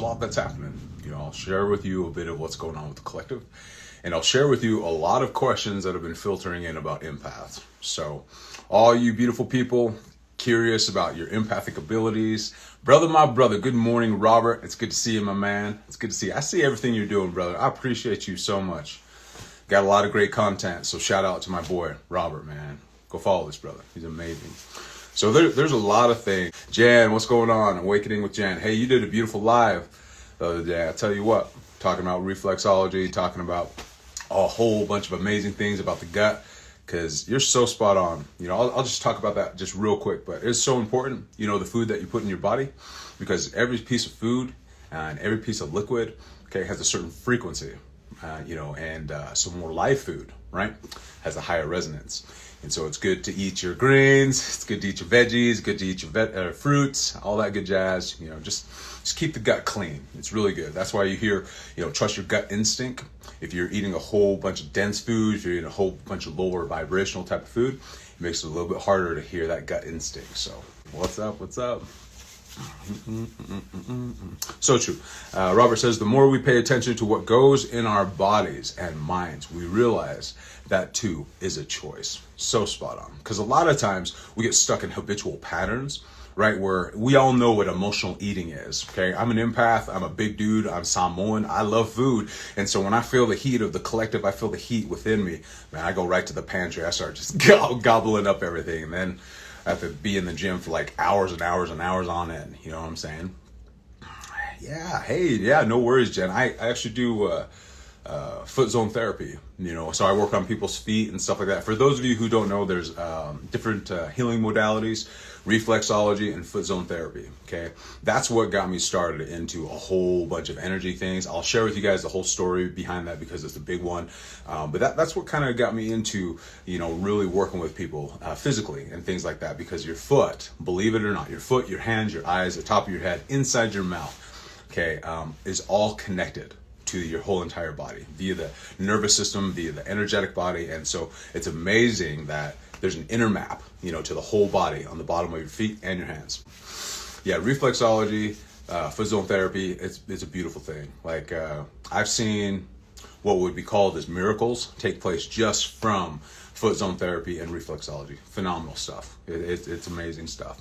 lot that's happening. I'll share with you a bit of what's going on with the collective, and I'll share with you a lot of questions that have been filtering in about empaths. So all you beautiful people curious about your empathic abilities, my brother, good morning, Robert. It's good to see you, my man. It's good to see you. I see everything you're doing, brother. I appreciate you so much. Got a lot of great content, so shout out to my boy, Robert, man. Go follow this brother. He's amazing. So there's a lot of things. Jan, what's going on? Awakening with Jan. Hey, you did a beautiful live the other day. I tell you what, talking about reflexology, talking about a whole bunch of amazing things about the gut, because you're so spot on. I'll just talk about that just real quick, but it's so important, the food that you put in your body, because every piece of food and every piece of liquid, has a certain frequency, and some more live food, right, has a higher resonance. And so it's good to eat your grains, it's good to eat your veggies, good to eat your fruits, all that good jazz. Just keep the gut clean. It's really good. That's why you hear, trust your gut instinct. If you're eating a whole bunch of dense food, if you're eating a whole bunch of lower vibrational type of food, it makes it a little bit harder to hear that gut instinct. So what's up? So true. Robert says, the more we pay attention to what goes in our bodies and minds, we realize that too is a choice. So spot on. Because a lot of times we get stuck in habitual patterns, right? Where we all know what emotional eating is. Okay. I'm an empath. I'm a big dude. I'm Samoan. I love food. And so when I feel the heat of the collective, I feel the heat within me, man, I go right to the pantry. I start just gobbling up everything. And then I have to be in the gym for like hours and hours and hours on end. You know what I'm saying? Yeah. Hey, yeah, no worries, Jen. I actually do, foot zone therapy, so I work on people's feet and stuff like that. For those of you who don't know, there's different healing modalities, reflexology and foot zone therapy. Okay, that's what got me started into a whole bunch of energy things. I'll share with you guys the whole story behind that because it's a big one. But that's what kind of got me into, really working with people physically and things like that, because your foot, believe it or not, your foot, your hands, your eyes, the top of your head, inside your mouth, is all connected to your whole entire body via the nervous system, via the energetic body. And so it's amazing that there's an inner map, to the whole body on the bottom of your feet and your hands. Yeah, reflexology, foot zone therapy, it's a beautiful thing. Like I've seen what would be called as miracles take place just from foot zone therapy and reflexology. Phenomenal stuff. It's amazing stuff,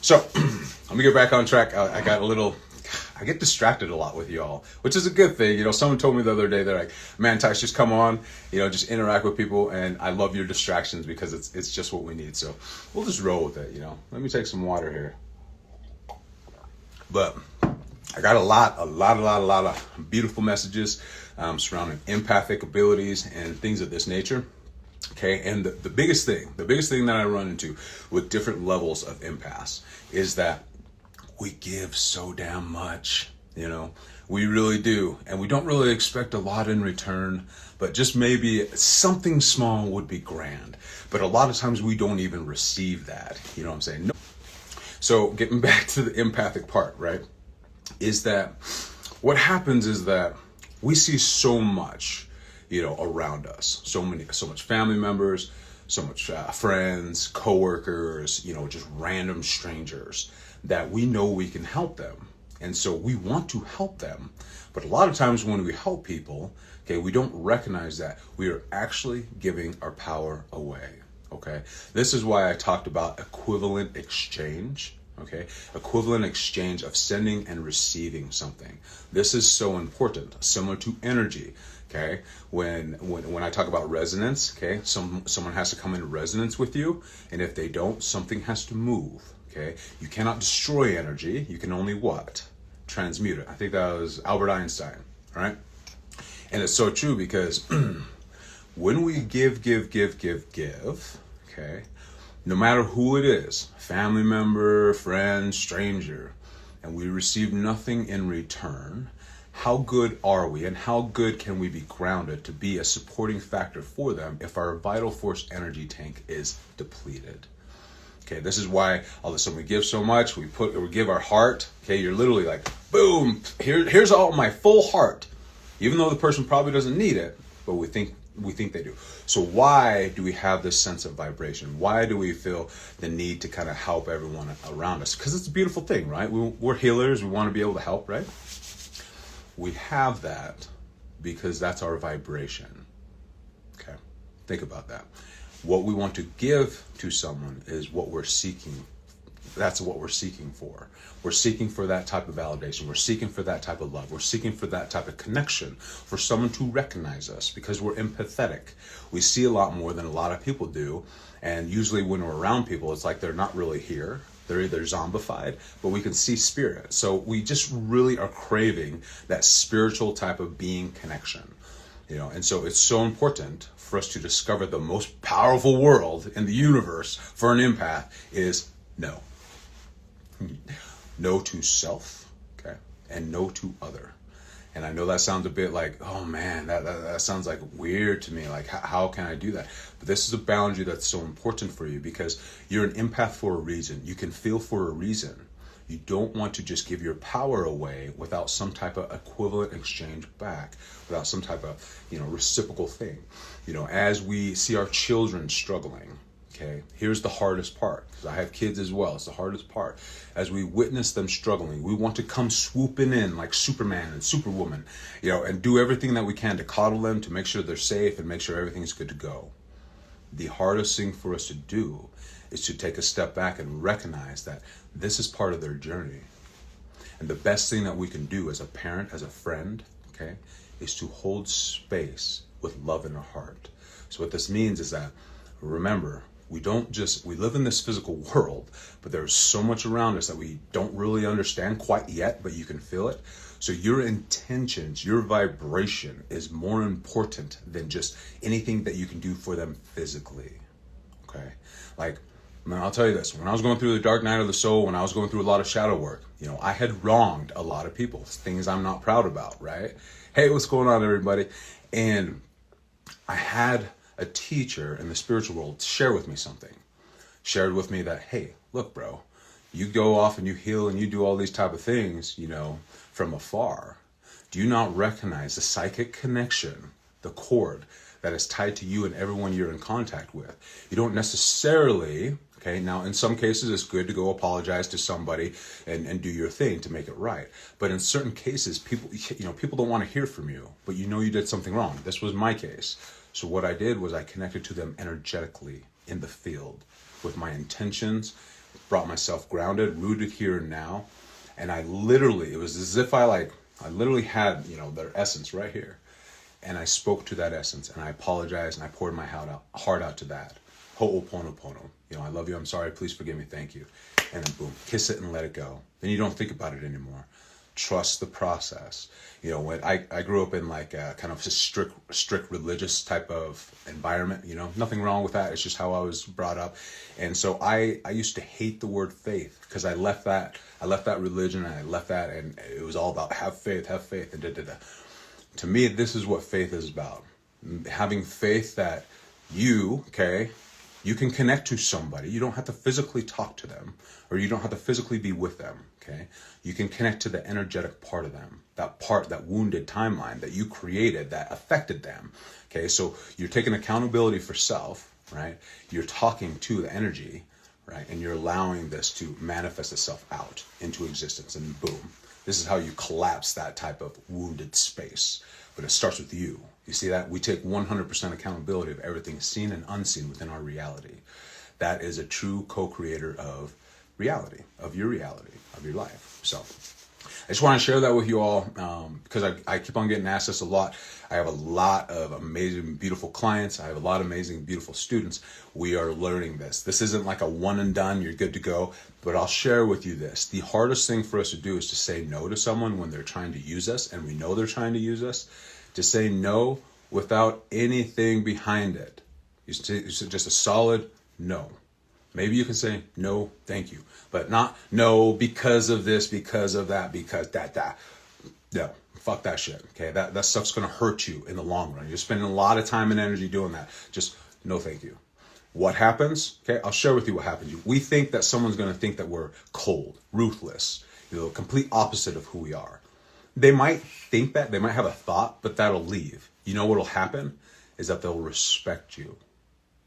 So let me get back on track. I get distracted a lot with y'all, which is a good thing. Someone told me the other day, they're like, man, Tyce, just come on, just interact with people. And I love your distractions because it's just what we need. So we'll just roll with it, Let me take some water here. But I got a lot of beautiful messages surrounding empathic abilities and things of this nature. Okay, and the biggest thing that I run into with different levels of empaths is that we give so damn much, we really do. And we don't really expect a lot in return, but just maybe something small would be grand. But a lot of times we don't even receive that, you know what I'm saying? No. So getting back to the empathic part, right, is that what happens is that we see so much, around us, so much family members, so much friends, coworkers, just random strangers, that we know we can help them. And so we want to help them. But a lot of times when we help people, we don't recognize that we are actually giving our power away. Okay. This is why I talked about equivalent exchange. Okay. Equivalent exchange of sending and receiving something. This is so important, similar to energy. Okay. When I talk about resonance, someone has to come in resonance with you. And if they don't, something has to move. Okay, you cannot destroy energy. You can only what? Transmute it. I think that was Albert Einstein, right? And it's so true because when we give, okay, no matter who it is, family member, friend, stranger, and we receive nothing in return, how good are we and how good can we be grounded to be a supporting factor for them if our vital force energy tank is depleted? Okay, this is why all of a sudden we give so much, we give our heart. Okay, you're literally like, boom, here's all my full heart, even though the person probably doesn't need it, but we think We think they do. So why do we have this sense of vibration? Why do we feel the need to kind of help everyone around us? Because it's a beautiful thing, right? We're healers. We want to be able to help, right? We have that because that's our vibration. Okay, think about that. What we want to give to someone is what we're seeking. That's what we're seeking for. We're seeking for that type of validation. We're seeking for that type of love. We're seeking for that type of connection, for someone to recognize us, because we're empathetic. We see a lot more than a lot of people do. And usually when we're around people, it's like they're not really here. They're either zombified, but we can see spirit. So we just really are craving that spiritual type of being connection. And so it's so important for us to discover the most powerful world in the universe for an empath is no. No to self, okay, and no to other. And I know that sounds a bit like, oh man, that sounds like weird to me. Like, how can I do that? But this is a boundary that's so important for you because you're an empath for a reason. You can feel for a reason. You don't want to just give your power away without some type of equivalent exchange back, without some type of, reciprocal thing. As we see our children struggling, okay, here's the hardest part, because I have kids as well. It's the hardest part. As we witness them struggling, we want to come swooping in like Superman and Superwoman, and do everything that we can to coddle them, to make sure they're safe and make sure everything's good to go. The hardest thing for us to do is to take a step back and recognize that this is part of their journey. And the best thing that we can do as a parent, as a friend, okay, is to hold space with love in our heart. So what this means is that, remember, we live in this physical world, but there's so much around us that we don't really understand quite yet, but you can feel it. So your intentions, your vibration is more important than just anything that you can do for them physically. Okay? I'll tell you this, when I was going through the dark night of the soul, when I was going through a lot of shadow work, I had wronged a lot of people, things I'm not proud about, right? Hey, what's going on, everybody? And I had a teacher in the spiritual world shared with me that, hey, look, bro, you go off and you heal and you do all these type of things, from afar. Do you not recognize the psychic connection, the cord that is tied to you and everyone you're in contact with? You don't necessarily, okay, now in some cases it's good to go apologize to somebody and do your thing to make it right. But in certain cases, people don't want to hear from you, but you did something wrong. This was my case. So what I did was I connected to them energetically in the field with my intentions, brought myself grounded, rooted here and now. And it was as if I literally had, their essence right here. And I spoke to that essence and I apologized and I poured my heart out to that. Ho'oponopono. I love you. I'm sorry. Please forgive me. Thank you. And then boom, kiss it and let it go. Then you don't think about it anymore. Trust the process. When I grew up in kind of a strict religious type of environment, nothing wrong with that. It's just how I was brought up. And so I used to hate the word faith because I left that religion and I left that, and it was all about have faith and da-da-da. To me, this is what faith is about. Having faith that you can connect to somebody. You don't have to physically talk to them, or you don't have to physically be with them, okay? You can connect to the energetic part of them, that wounded timeline that you created that affected them, okay? So you're taking accountability for self, right? You're talking to the energy, right? And you're allowing this to manifest itself out into existence, and boom. This is how you collapse that type of wounded space. But it starts with you. You see that? We take 100% accountability of everything seen and unseen within our reality. That is a true co-creator of reality, of your life. So I just want to share that with you all because I keep on getting asked this a lot. I have a lot of amazing, beautiful clients. I have a lot of amazing, beautiful students. We are learning this. This isn't like a one and done, you're good to go. But I'll share with you this. The hardest thing for us to do is to say no to someone when they're trying to use us, and we know they're trying to use us. To say no without anything behind it. It's just a solid no. Maybe you can say no, thank you, but not no because of this, because of that, because that. No, fuck that shit. Okay, that stuff's gonna hurt you in the long run. You're spending a lot of time and energy doing that. Just no, thank you. What happens? Okay, I'll share with you what happens. We think that someone's gonna think that we're cold, ruthless, complete opposite of who we are. They might think that, they might have a thought, but that'll leave. You know what'll happen is that they'll respect you.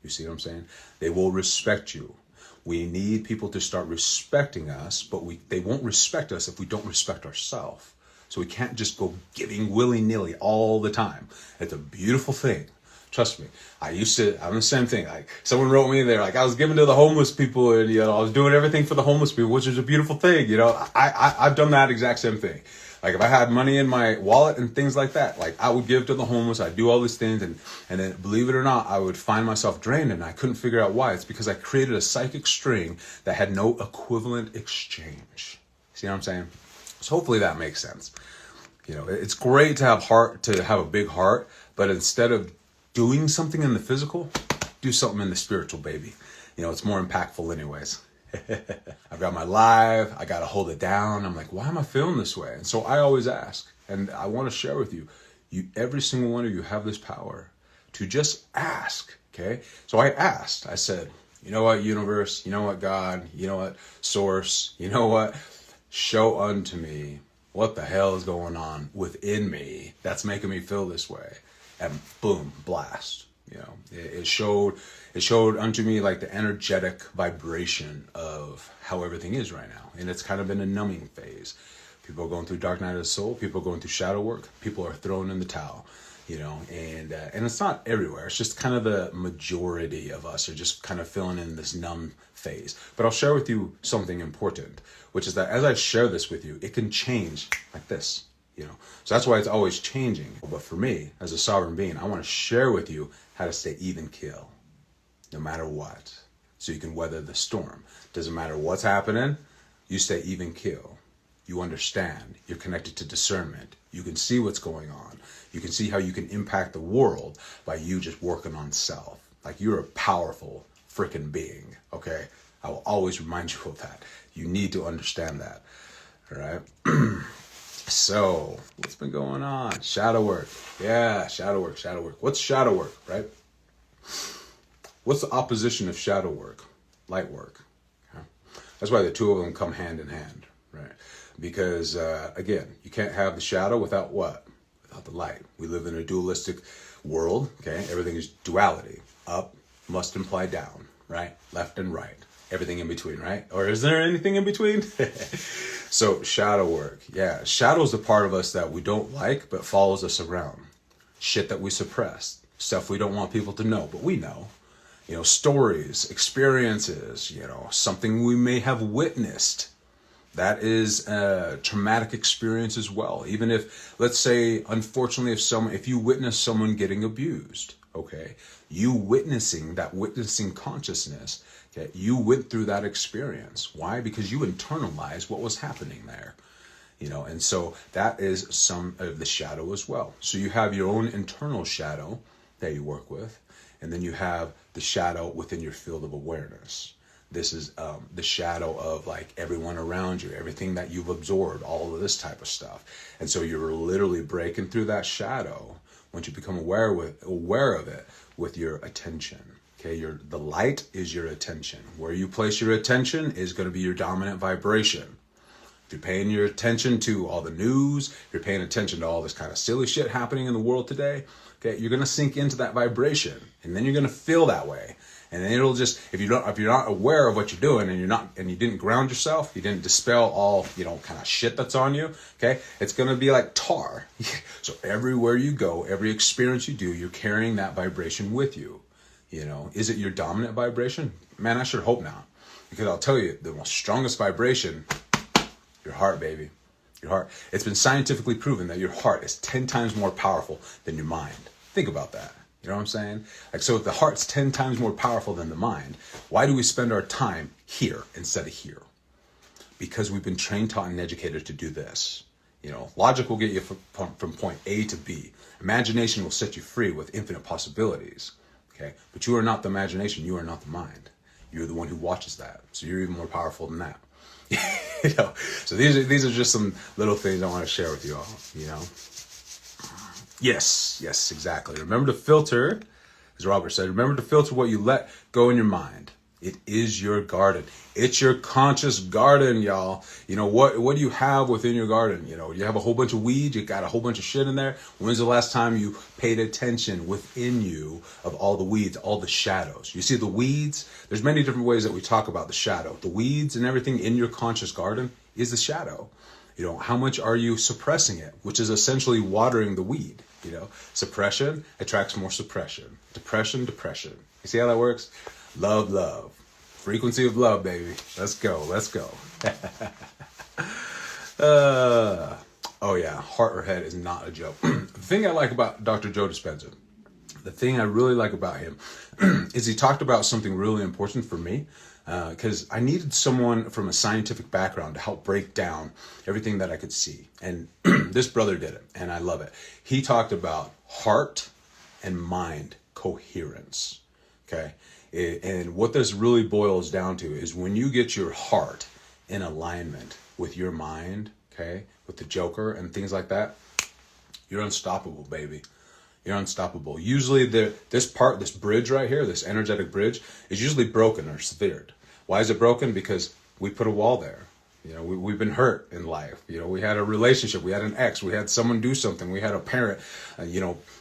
You see what I'm saying? They will respect you. We need people to start respecting us, but they won't respect us if we don't respect ourselves. So we can't just go giving willy-nilly all the time. It's a beautiful thing. Trust me. I'm the same thing. Like, someone wrote me there, like, I was giving to the homeless people, and, I was doing everything for the homeless people, which is a beautiful thing. I've done that exact same thing. Like, if I had money in my wallet and things like that, like, I would give to the homeless. I'd do all these things. And then, believe it or not, I would find myself drained, and I couldn't figure out why. It's because I created a psychic string that had no equivalent exchange. See what I'm saying? So hopefully that makes sense. It's great to have a big heart, but instead of doing something in the physical, do something in the spiritual, baby. It's more impactful anyways. I've got my live, I got to hold it down. I'm like, why am I feeling this way? And so I always ask, and I want to share with you, every single one of you have this power to just ask, okay? So I asked, I said, you know what, universe, you know what, God, you know what, source, you know what, show unto me what the hell is going on within me that's making me feel this way. And boom, blast. It showed unto me like the energetic vibration of how everything is right now. And it's kind of in a numbing phase. People are going through dark night of the soul. People are going through shadow work. People are throwing in the towel, and it's not everywhere. It's just kind of the majority of us are just kind of feeling in this numb phase. But I'll share with you something important, which is that as I share this with you, it can change like this. So that's why it's always changing. But for me, as a sovereign being, I want to share with you how to stay even keel, no matter what, so you can weather the storm. Doesn't matter what's happening, you stay even keel. You understand. You're connected to discernment. You can see what's going on. You can see how you can impact the world by you just working on self. Like, you're a powerful freaking being, okay? I will always remind you of that. You need to understand that, all right? So, what's been going on? Shadow work. Yeah, shadow work. What's shadow work, right? What's the opposition of shadow work? Light work. Okay? That's why the two of them come hand in hand, right? Because, again, you can't have the shadow without what? Without the light. We live in a dualistic world, okay? Everything is duality. Up must imply down, right? Left and right. Everything in between, right? Or is there anything in between? So shadow work. Yeah, shadow is the part of us that we don't like, but follows us around. Shit that we suppress. Stuff we don't want people to know, but we know. Stories, experiences, something we may have witnessed. That is a traumatic experience as well. Even if, let's say, unfortunately, if you witness someone getting abused, okay, you witnessing consciousness, okay, you went through that experience. Why? Because you internalized what was happening there, and so that is some of the shadow as well. So you have your own internal shadow that you work with, and then you have the shadow within your field of awareness. This is the shadow of like everyone around you, everything that you've absorbed, all of this type of stuff. And so you're literally breaking through that shadow once you become aware of it with your attention. Okay, the light is your attention. Where you place your attention is going to be your dominant vibration. If you're paying your attention to all the news, if you're paying attention to all this kind of silly shit happening in the world today, okay, you're going to sink into that vibration, and then you're going to feel that way. And then it'll just, if you're not aware of what you're doing, and you didn't ground yourself, you didn't dispel all, kind of shit that's on you, okay, it's going to be like tar. So everywhere you go, every experience you do, you're carrying that vibration with you. Is it your dominant vibration? Man, I sure hope not. Because I'll tell you, the most strongest vibration, your heart, baby. Your heart. It's been scientifically proven that your heart is 10 times more powerful than your mind. Think about that. You know what I'm saying? So if the heart's 10 times more powerful than the mind, why do we spend our time here instead of here? Because we've been trained, taught, and educated to do this. Logic will get you from point A to B. Imagination will set you free with infinite possibilities. Okay, but you are not the imagination. You are not the mind. You're the one who watches that. So you're even more powerful than that. So these are just some little things I want to share with you all. Yes, exactly. Remember to filter, as Robert said. Remember to filter what you let go in your mind. It is your garden. It's your conscious garden, y'all. You know, what do you have within your garden? You know, you have a whole bunch of weeds. You got a whole bunch of shit in there. When's the last time you paid attention within you of all the weeds, all the shadows? You see the weeds? There's many different ways that we talk about the shadow. The weeds and everything in your conscious garden is the shadow. You know, how much are you suppressing it? Which is essentially watering the weed. You know, suppression attracts more suppression. Depression. You see how that works? Love. Frequency of love, baby. Let's go. Oh yeah, heart or head is not a joke. The thing I like about Dr. Joe Dispenza, the thing I really like about him is he talked about something really important for me, because I needed someone from a scientific background to help break down everything that I could see. And this brother did it, and I love it. He talked about heart and mind coherence. Okay. And what this really boils down to is when you get your heart in alignment with your mind, okay, with the Joker and things like that, you're unstoppable, baby. You're unstoppable. Usually this bridge right here, this energetic bridge, is usually broken or severed. Why is it broken? Because we put a wall there. You know, we've been hurt in life. You know, we had a relationship, we had an ex, we had someone do something, we had a parent,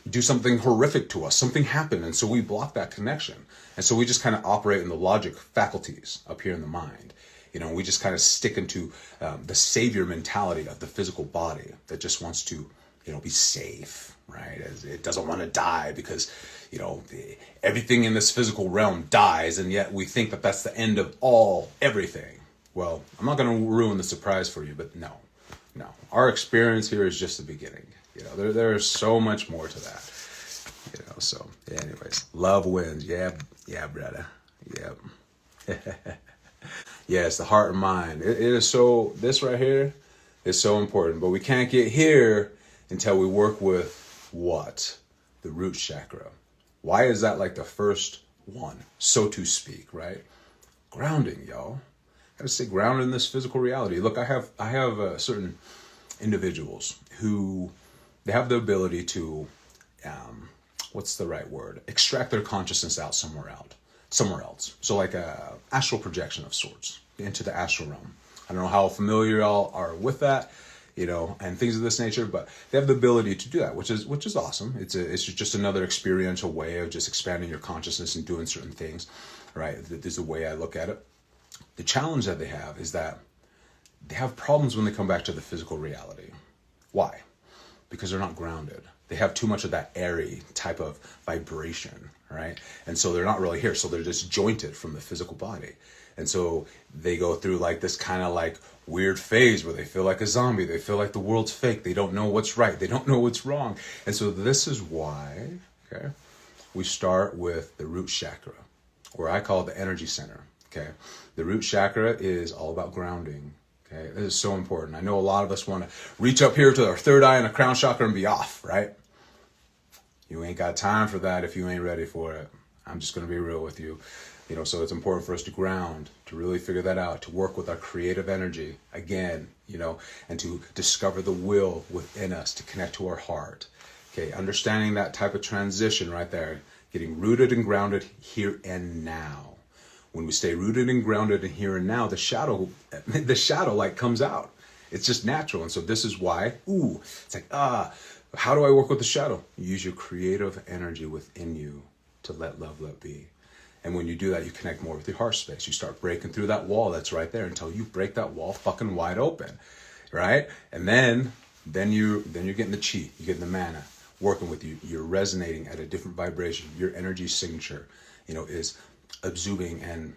do something horrific to us. Something happened, and so we block that connection. And so we just kind of operate in the logic faculties up here in the mind. You know, we just kind of stick into the savior mentality of the physical body that just wants to, be safe, right? As it doesn't want to die because, everything in this physical realm dies, and yet we think that that's the end of everything. Well, I'm not going to ruin the surprise for you, but no. Our experience here is just the beginning. There's so much more to that. So anyways, love wins. Yeah, brother. Yep. Yes, the heart and mind. It is so, this right here is so important, but we can't get here until we work with what? The root chakra. Why is that like the first one, so to speak, right? Grounding, y'all. I gotta stay grounded in this physical reality. Look, I have certain individuals who they have the ability to, what's the right word? Extract their consciousness out somewhere else. So like a astral projection of sorts into the astral realm. I don't know how familiar y'all are with that, and things of this nature, but they have the ability to do that, which is awesome. It's just another experiential way of just expanding your consciousness and doing certain things, right? This is the way I look at it. The challenge that they have is that they have problems when they come back to the physical reality. Why? Because they're not grounded. They have too much of that airy type of vibration, right? And so they're not really here. So they're disjointed from the physical body. And so they go through like this kind of like weird phase where they feel like a zombie. They feel like the world's fake. They don't know what's right. They don't know what's wrong. And so this is why, okay, we start with the root chakra, or I call it the energy center, okay? The root chakra is all about grounding. Okay, this is so important. I know a lot of us want to reach up here to our third eye and the crown chakra and be off, right? You ain't got time for that if you ain't ready for it. I'm just going to be real with you. So it's important for us to ground, to really figure that out, to work with our creative energy again, and to discover the will within us to connect to our heart. Okay, understanding that type of transition right there, getting rooted and grounded here and now. When we stay rooted and grounded in here and now, the shadow like comes out. It's just natural. And so this is why, it's like, how do I work with the shadow? You use your creative energy within you to let love be. And when you do that, you connect more with your heart space. You start breaking through that wall that's right there until you break that wall fucking wide open, right? And then you're getting the chi, you're getting the mana working with you. You're resonating at a different vibration. Your energy signature, is absorbing and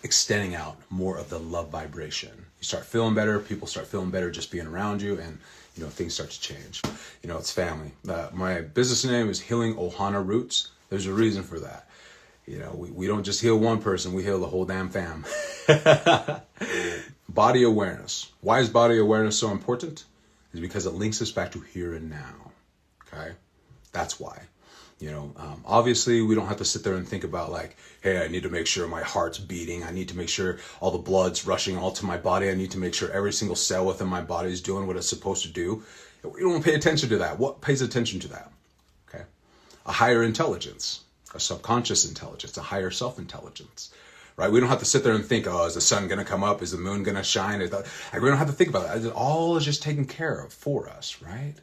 extending out more of the love vibration. You start feeling better. People start feeling better just being around you, and things start to change. It's family. My business name is Healing Ohana Roots. There's a reason for that. We don't just heal one person, we heal the whole damn fam. Body awareness. Why is body awareness so important? Is because it links us back to here and now. Okay? That's why. Obviously we don't have to sit there and think about like, hey, I need to make sure my heart's beating. I need to make sure all the blood's rushing all to my body. I need to make sure every single cell within my body is doing what it's supposed to do. We don't pay attention to that. What pays attention to that? Okay? A higher intelligence, a subconscious intelligence, a higher self-intelligence, right? We don't have to sit there and think, oh, is the sun going to come up? Is the moon going to shine? We don't have to think about that. It all is just taken care of for us, right?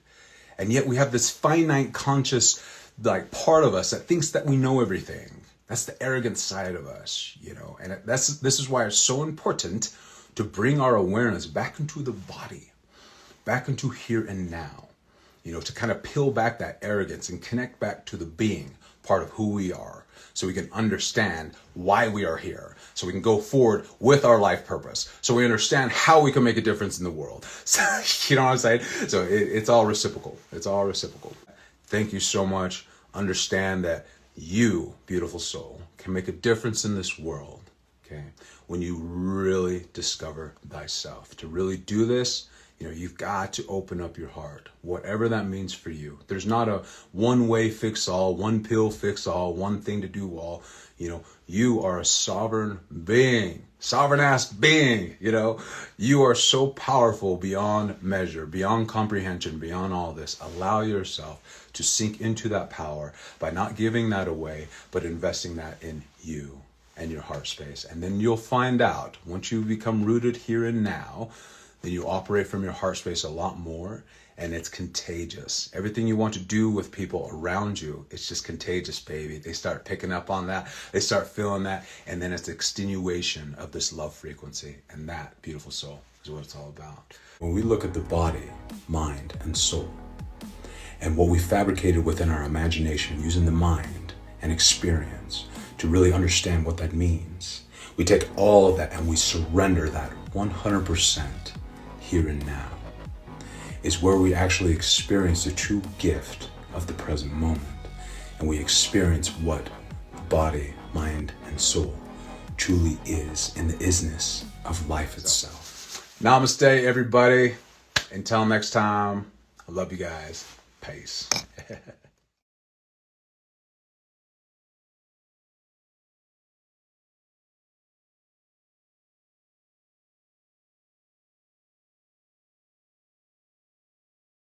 And yet we have this finite conscious like part of us that thinks that we know everything. That's the arrogant side of us, you know. And this is why it's so important to bring our awareness back into the body, back into here and now, you know, to kind of peel back that arrogance and connect back to the being part of who we are, so we can understand why we are here, so we can go forward with our life purpose, so we understand how we can make a difference in the world. So, you know what I'm saying? So it's all reciprocal. It's all reciprocal. Thank you so much. Understand that you, beautiful soul, can make a difference in this world, okay? When you really discover thyself. To really do this, you know, you've got to open up your heart, whatever that means for you. There's not a one way fix all, one pill fix all, one thing to do all. You know, you are a sovereign being, sovereign ass being, you know. You are so powerful beyond measure, beyond comprehension, beyond all this. Allow yourself to sink into that power by not giving that away, but investing that in you and your heart space. And then you'll find out, once you become rooted here and now, then you operate from your heart space a lot more, and it's contagious. Everything you want to do with people around you, it's just contagious, baby. They start picking up on that, they start feeling that, and then it's the extenuation of this love frequency, and that, beautiful soul, is what it's all about. When we look at the body, mind, and soul, and what we fabricated within our imagination using the mind and experience to really understand what that means, we take all of that and we surrender that 100% here and now, is where we actually experience the true gift of the present moment. And we experience what the body, mind, and soul truly is in the isness of life itself. Namaste, everybody. Until next time, I love you guys. Peace.